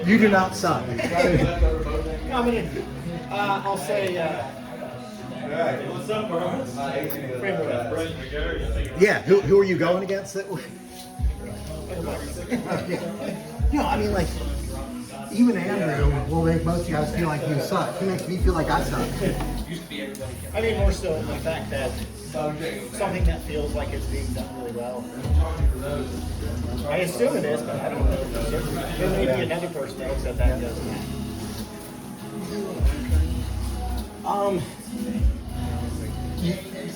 You do not suck. I mean, I'll say. What's up, bro? Yeah, who are you going against? No, I mean, like, even Andrew will make most of you guys feel like you suck. He makes me feel like I suck. I mean, more so the fact that something that feels like it's being done really well. I assume it is, but I don't know. There may be another person that looks at that and goes,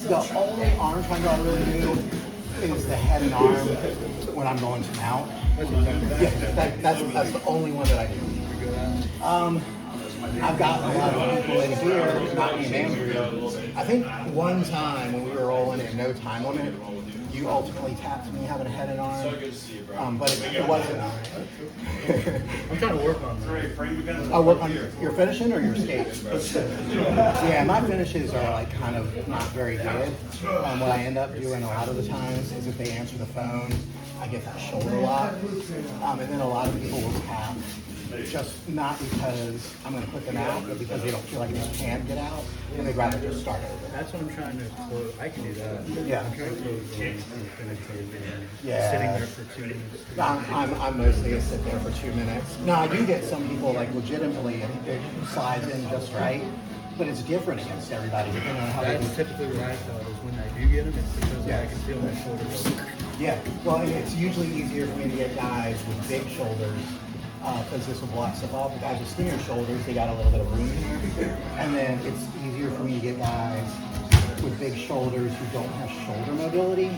The only arm triangle I really do is the head and arm when I'm going to mount. Yeah, that's the only one that I do. I've got a lot of people in here, not me and Andrew. I think one time when we were rolling in no time limit, you ultimately tapped me having a head and arm, but it wasn't. I'm trying to work on that. I'll work on your finishing or your skate? Yeah, my finishes are like kind of not very good. What I end up doing a lot of the times is if they answer the phone, I get that shoulder lock. And then a lot of people will tap, just not because I'm going to put them out, but because they don't feel like they can't get out, and they'd rather just start over. That's what I'm trying to close. I can do that. Yeah. I'm trying to close the lines and finish it. Yeah. Sitting there for 2 minutes. I'm mostly going to sit there for 2 minutes. Now, I do get some people, like, legitimately, it slides in just right, but it's different against everybody, depending on how they That's do. typically what I felt is when I do get them, it's because I can feel my shoulder go. Yeah, well, and it's usually easier for me to get guys with big shoulders, because this will block stuff off. The guys with skinnier shoulders, they got a little bit of room here. And then it's easier for me to get guys with big shoulders who don't have shoulder mobility,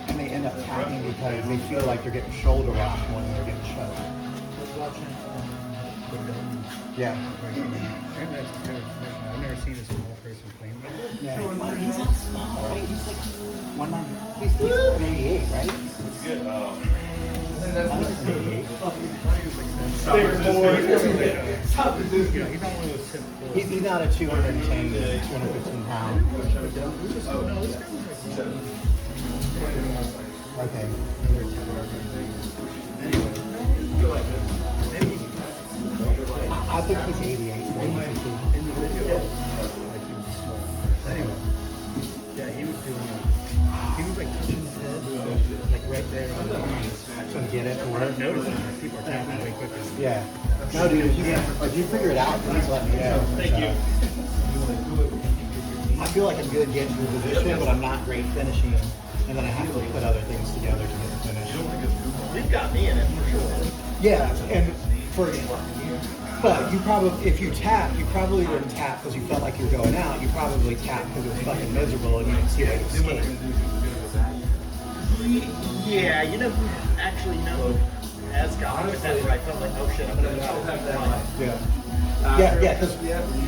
and they end up tapping because they feel like they're getting shoulder rock more than they're getting choked. Yeah. I've never seen a small person playing like that. Yeah. He's not small, right? He's like 190. He's 88, right? It's good. He's not a 210 to 215 pound. Okay. I think he's 88. Anyway, yeah, he was doing he was like touching his head, like right there. So get it to work. I'm noticing that people are tapping way quicker. Yeah. No, dude, if you figure it out, please let me know. Thank you. I feel like I'm good getting to the position, but I'm not great finishing. And then I have to put other things together to get the finish. You've got me in it for sure. Yeah, and but you probably, if you tap, you probably didn't tap because you felt like you were going out. You probably tapped because it was fucking miserable and you didn't see what it was. Yeah, you know who actually has gone with that where I felt like, oh shit, I'm gonna go. Yeah, because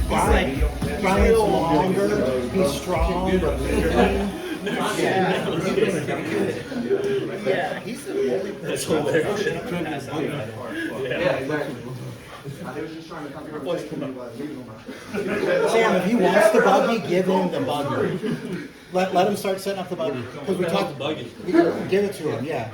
Brian's longer, he's strong, but Yeah, he's the only person that shit I'm gonna pass out. Yeah, exactly. Sam, if he wants the buggy, give him the buggy. Let him start setting up the buggy. Because we talked buggy. Give it to him, yeah.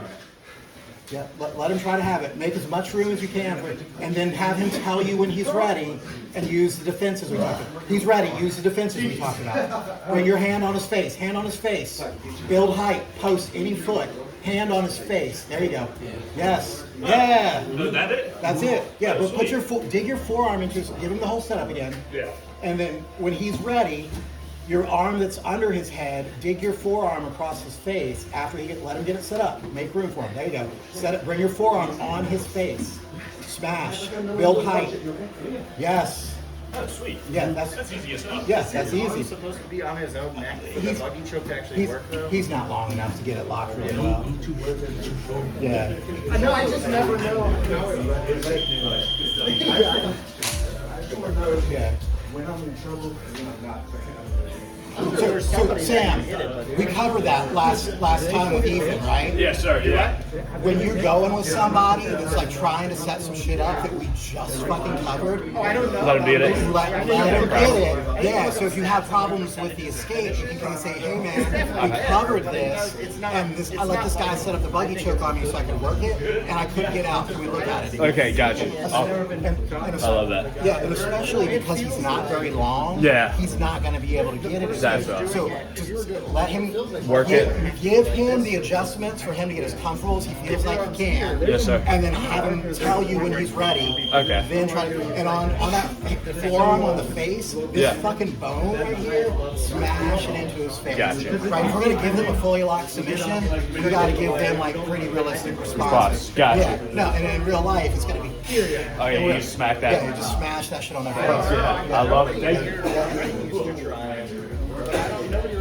Yeah, let him try to have it. Make as much room as you can, and then have him tell you when he's ready, and use the defenses we talked about. He's ready. Use the defenses we talked about. Bring your hand on his face. Hand on his face. Build height. Post any foot. Hand on his face. There you go. Yes. Yeah. Is that it? That's it. Yeah, but put your dig your forearm into his, give him the whole setup again. Yeah. And then when he's ready, your arm that's under his head, dig your forearm across his face after let him get it set up. Make room for him. There you go. Set it. Bring your forearm on his face. Smash. Build height. Yes. Oh, sweet. Yeah, That's easy as fuck. yes, that's He's easy. supposed to be on his own neck for the buggy choke to actually work though. He's not long enough to get it locked really well. Yeah. I know, I just never know how it Yeah. When I'm in trouble, when I'm not. So Sam, we covered that last time with Ethan, right? Yes, sir. Yeah. When you're going with somebody that's like trying to set some shit up that we just fucking covered, Oh, I don't know. Let him get it. let him get it. Yeah, so if you have problems with the escape, you can come and say, hey man, we covered this, and this, I let this guy set up the buggy choke on me so I could work it, and I couldn't get out. Can we look at it? Okay, gotcha. I love that. Yeah, and especially because he's not very long. Yeah. He's not going to be able to get it. That's right. So just let him Work it. Give him the adjustments for him to get as comfortable as he feels like he can. Yes, sir. And then have him tell you when he's ready. Okay. Then try to, and on that forearm on the face, this Yeah. fucking bone right here, smash it into his face. Gotcha. Right. If we're gonna give them a fully locked submission, we got to give them like pretty realistic responses. Gotcha. Yeah. No, and in real life, it's gonna be. Oh yeah, you just smack that. Yeah, you just smash that shit on their face. I love it. Thank you. Yeah.